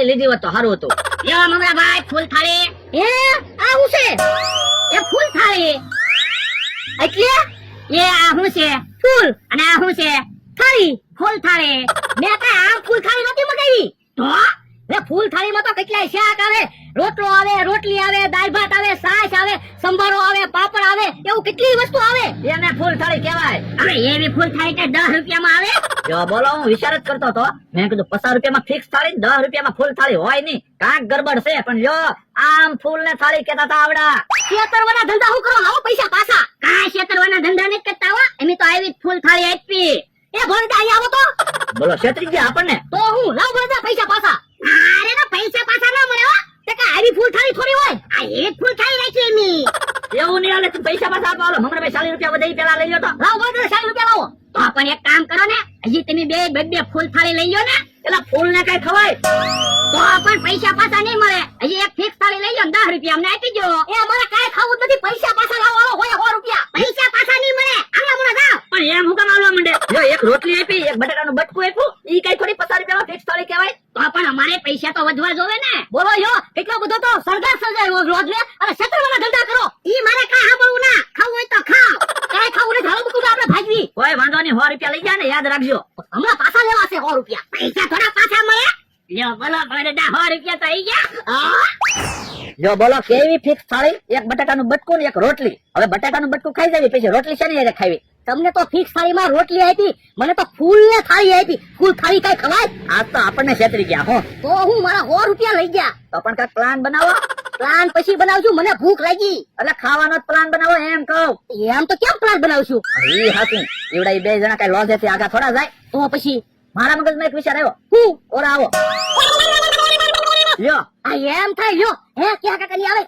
લીધી હોત તો સારું હતું. લ્યો મમરાભાઈ ફૂલ થાળી. એ આ હું છે? એ ફૂલ થાળી એટલે એ આ હું છે? ફૂલ. અને આ હું છે? થાળી. ફૂલ થાળી. મેં કઈ આમ ફૂલ થાળી નથી મગાવી તો એ ફૂલ થાળીમાં તો કેટલાય શાક આવે, રોટલો આવે, રોટલી આવે, દાળ ભાત આવે, છાશ આવે, સંભારો આવે, પાપડ આવે, એવું કેટલી વસ્તુ આવે. એને ફૂલ થાળી કહેવાય. હવે એવી ફૂલ થાળી કે 10 રૂપિયામાં આવે? જો બોલો, હું વિચાર જ કરતો હતો. મેં કીધું 50 રૂપિયામાં ફિક્સ થાળી, 10 રૂપિયામાં ફૂલ થાળી હોય નહીં, કાંક ગડબડ છે. પણ લ્યો, આમ ફૂલ ને થાળી કહેતા હતા આવડા. છેતરવાના ધંધા હું કરો? લાવો પૈસા પાછા. કાંઈ છેતરવાના ધંધા નથી કરતા હો. એમ તો આવી ફૂલ થાળી આપી. એ ભોળડા અહીં આવો તો. બોલો, છેતરી ગયા આપણને. તો હું લાવ ભોળડા પૈસા પાછા. અરે ના પૈસા પાછા ના મળે હો. તે કા આવી ફૂલ થાળી થોડી હોય. આ એક ફૂલ થાળી રાખી એમી. એવું નહીં હાલે. તું પૈસા પાછા આપો. મમરાભાઈ 40 રૂપિયા વધારી પેલા લઈ લો તો. લાવ ભોળડા 40 રૂપિયા લાવો. તો પણ એક કામ કરો ને, હજી તમે બે ફૂલ થાળી લઈ લો ને. પેલા ફૂલ ને કઈ ખવાય તો પણ પૈસા પાછા નહીં મળે. હજી એક ફિક્સ થાળી લઈ લો ને 10 રૂપિયા અમને આપી દો. એ અમારે કાંઈ ખાવું જ નથી. પૈસા પાછા લાવવાનો હોય 100 રૂપિયા. પૈસા પાછા નહીં મળે. આમલા મોડા જાવ. પણ એમ હું કામ આવવા માંડે? જો એક રોટલી આપી, એક બટાકાનું બટકું આપ્યું, ઈ કઈ થોડી 50 રૂપિયામાં ફિક્સ થાળી કહેવાય? તો પણ અમારે પૈસા તો વધવા જોવે ને. બોલો યો કેટલો બધો તો સરદાર સજાય રોજ લે અને છેતરવાના ધંધા કરો. ઈ મારે કાંઈ સાંભળવું ના. ખાવું હોય તો ખાઓ. કાંઈ ખાવું નથી. હાલો બધું આપણે ભાગવી. કોઈ વાંધો નહીં. 100 રૂપિયા લઈ જા ને, યાદ રાખજો. હમણાં પાછા લેવા છે 100 રૂપિયા. પૈસા થોડા પાછા મળે. લ્યો બોલો ભરડા 100 રૂપિયા તો આવી ગયા. જો બોલો, કેવી ફિક્સ થાળી? એક બટાકાનું બટકું ને એક રોટલી. હવે બટાકાનું બટકું ખાઈ જાય, પછી રોટલી શેની હારે ખાવી? તમને તો ફિક્સ થાળીમાં રોટલી આપી, મને તો ફૂલ ને થાળી આપી. ફૂલ થાળી કઈ ખવાય? આજ તો આપણને છેતરી ગયા હો. તો હું મારા 100 રૂપિયા લઈ ગયા. તો પણ કાંઈક પ્લાન બનાવો. પ્લાન પછી બનાવજો. મને ભૂખ લાગી. એટલે ખાવાનો જ પ્લાન બનાવો એમ કહું. એમ તો કેમ પ્લાન બનાવશું? ઈ હાચું. એવડા ઈ બે જણા કઈ લોજે થી આગા થોડા જાય. તો પછી મારા મગજમાં એક વિચાર આવ્યો. હું ઓરા આવો. લ્યો, આ એમ થાય. લ્યો હે ક્યાં કાકા આવે?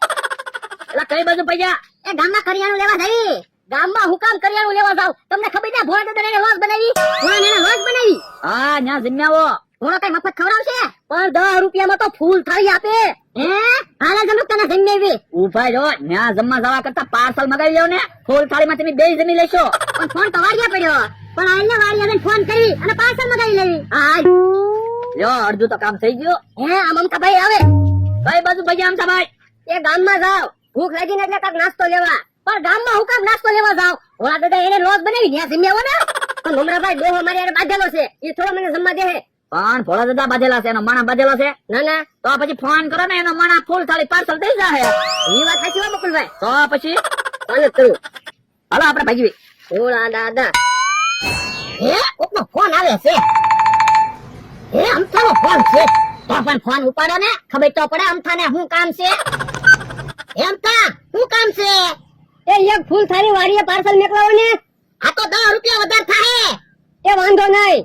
એટલે કઈ બાજુ પૈયા? એ ગામમાં કરિયાણું લેવા જઈ. ગામમાં હું કામ કરિયાણું લેવા જાવ? તમને ખબર છે ભોળા દાદા એને લોજ બનાવી? ભોળા ને લોજ બનાવી. હા, ન્યા જમ્યાવો. ભોળો કઈ મફત ખવડાવશે? પણ 10 રૂપિયામાં તો ફૂલ થાળી આપે. હે હાલે જમુક તને જમ્યાવી. ઉભા જો, ન્યા જમવા જવા કરતા પાર્સલ મગાવી લ્યો ને. ફૂલ થાળીમાં તમે બે જમી લેશો. પણ ફોન તો વાડિયા પડ્યો. પણ આઈને વાડિયાને ફોન કરી અને પાર્સલ મગાવી લેવી. હા લ્યો, અડધું તો કામ થઈ ગયું. હે આ મમતાભાઈ આવે. કઈ બાજુ પૈયા આમ ભાઈ? એ ગામમાં જાવ. ભૂખ લાગીને એટલે કાંઈક નાસ્તો લેવા. પણ ગામમાં હું કામ નાસ્તો લેવા જાવ? ભોળા દાદા એને લોજ બનાવી ત્યાં જમ્યા હો ને. પણ મમરાભાઈ ડોહો મારી હારે બાંધેલો છે. એ થોડો મને જમવા દે. પણ ભોળા દાદા બાંધેલા છે, એનો માણા બાંધેલો છે. ના ના તો પછી ફોન કરો ને, એનો માણા ફૂલ થાળી પાર્સલ દઈ જાય. એ વાત સાચી હો બકુલભાઈ. તો પછી ચાલો કરું. હાલો આપણે ભાગીએ. ભોળા દાદા. હે કોકનો ફોન આવે છે. હે અમથાનો ફોન છે. તો પણ ફોન ઉપાડો ને, ખબર તો પડે અમથાને શું કામ છે. અમથા શું કામ છે? એ એક ફૂલ થાળી વાળીએ પાર્સલ મોકલાવો ને. આ તો 10 રૂપિયા વધારે થાય. એ વાંધો નહીં.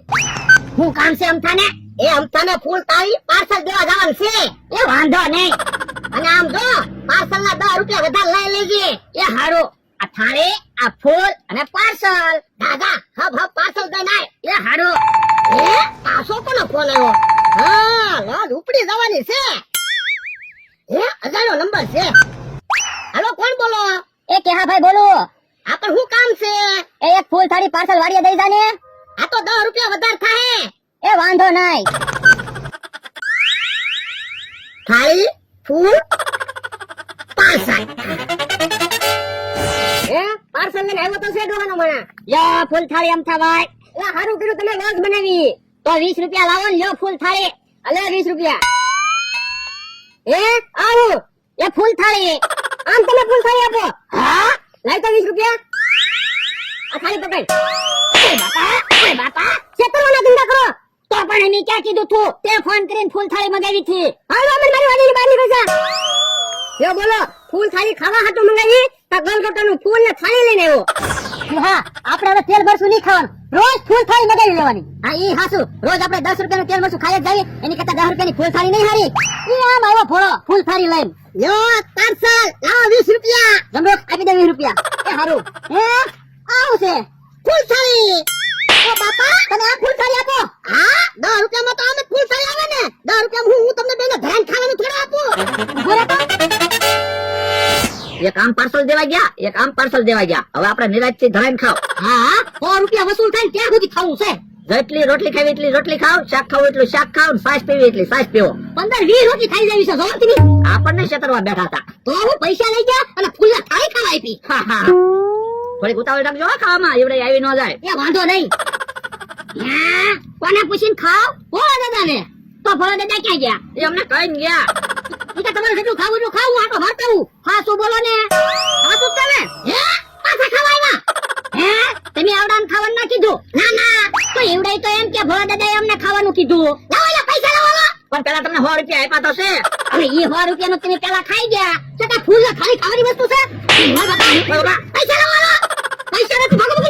શું કામ છે અમથાને? એ અમથાને ફૂલ થાળી પાર્સલ દેવા જવાનું છે. એ વાંધો નહીં. અને આમ જો પાર્સલ ના 10 રૂપિયા વધારે લઈ લેજે. એ હારું. આ થાળી, આ ફૂલ અને પાર્સલ. દાદા હબ પાર્સલ દઈને આય. એ હારું. એ પાછો કોનો ફોન આવ્યો? હા લોજ ઉપડી જવાની છે. એ અજાણ્યો નંબર છે. હાલો કોણ બોલો? એ કેહા ભાઈ બોલો. આ પણ શું કામ છે? એ એક ફૂલ થાળી પાર્સલ વાળીએ દઈ જાને. આ તો 10 રૂપિયા વધારે થાય. એ વાંધો નહીં. થાળી, ફૂલ, પાર્સલ. એ પાર્સલ લઈને આવ્યો તો છે ડોહાનો મને. યો ફૂલ થાળી અમથા ભાઈ. એ હારું કર્યું તમે લોજ બનાવી. તો 20 રૂપિયા લાવો ને. લ્યો ફૂલ થાળી. અલે 20 રૂપિયા. એ આવો. એ ફૂલ થાળી. આમ તમે ફૂલ થાળી આપો. હા લાઈ તો 20 રૂપિયા. આ થાળી પકડ. ઓય બાપા છેતરવાના ધંધા કરો. તો પણ એને ક્યાં કીધું તું? તે ફોન કરીને ફૂલ થાળી મંગાવી થી. હાલો અમે મારી વાડીની બહારની પૈસા. યો બોલો ફૂલ થાળી ખાવા હાટું મંગાવી? તા ગલગોટાનું ફૂલ ને થાળી લઈને આવ્યો. હા આપણે હવે તેલ મરચું નહીં ખાવાનું. રોજ ફૂલ થાળી મંગાવી લેવાની. હા ઈ હાસુ. રોજ આપણે 10 રૂપિયાનું તેલ મરચું ખાઈ જ જઈએ. એની કરતા 10 રૂપિયાની ફૂલ થાળી નહીં હારી. ઈ આમ આવ્યો ફોડો ફૂલ થાળી લઈને. યો પાર્સલ લાવો 20 રૂપિયા. જમરો આપી દે 20 રૂપિયા. એ હારું. હે આવું છે ફૂલ થાળી. ઓ બાપા તમે આ ફૂલ થાળી આપો. હા 10 રૂપિયામાં તો આમે ફૂલ થાળી આવે ને. 10 રૂપિયામાં હું તમને બેને ધ્યાન ખાવાનું થોડા આપું. બોલે તો એક આમ પાર્સલ દેવા ગયા, એક આમ પાર્સલ દેવા ગયા. હવે આપણે નિરાજથી ધરાઈને ખાવ. હા 100 રૂપિયા વસૂલ થાય ત્યાં સુધી ખાવું છે. જેટલી રોટલી ખાવી એટલી રોટલી ખાવ, શાક ખાવું એટલું શાક ખાવ, ને છાશ પીવી એટલી છાશ પીવો. 15-20 રોટલી ખાઈ જાવી છે જો તમે. આપણને છેતરવા બેઠા હતા. તો હું પૈસા લઈ ગયા અને ફૂલના થાળી ખાવા આપી. હા, હા. થોડીક ઉતાવળ રાખજો હો ખાવામાં, એવડે આવી ન જાય. એ વાંધો નહીં. હે? કોને પૂછીને ખાવ? ભોળા દાદાને. તો ભોળા દાદા ક્યાં ગયા? એ અમને કઈ ગયા. ઈ તો તમારે જેટલું ખાવું એટલું ખાવું, આટો મારતા આવું. હા શું બોલો ને? હા શું તમે? હે? પાછા ખાવા આવ્યા? હે? તમે આવડાને ખાવાનું ના કીધું? ના ના, તો એવડાય તો એમ કે ભોળા દાદાએ અમને ખાવાનું કીધું. લાવો લા પૈસા લાવો. પણ પેલા તમને 100 રૂપિયા આપ્યા તો છે. અરે ઈ 100 રૂપિયાનું તમે પેલા ખાઈ ગયા. છતાં ફૂલ ખાલી ખાવાની વસ્તુ છે. પૈસા લાવો. પૈસા નથી ભાગો.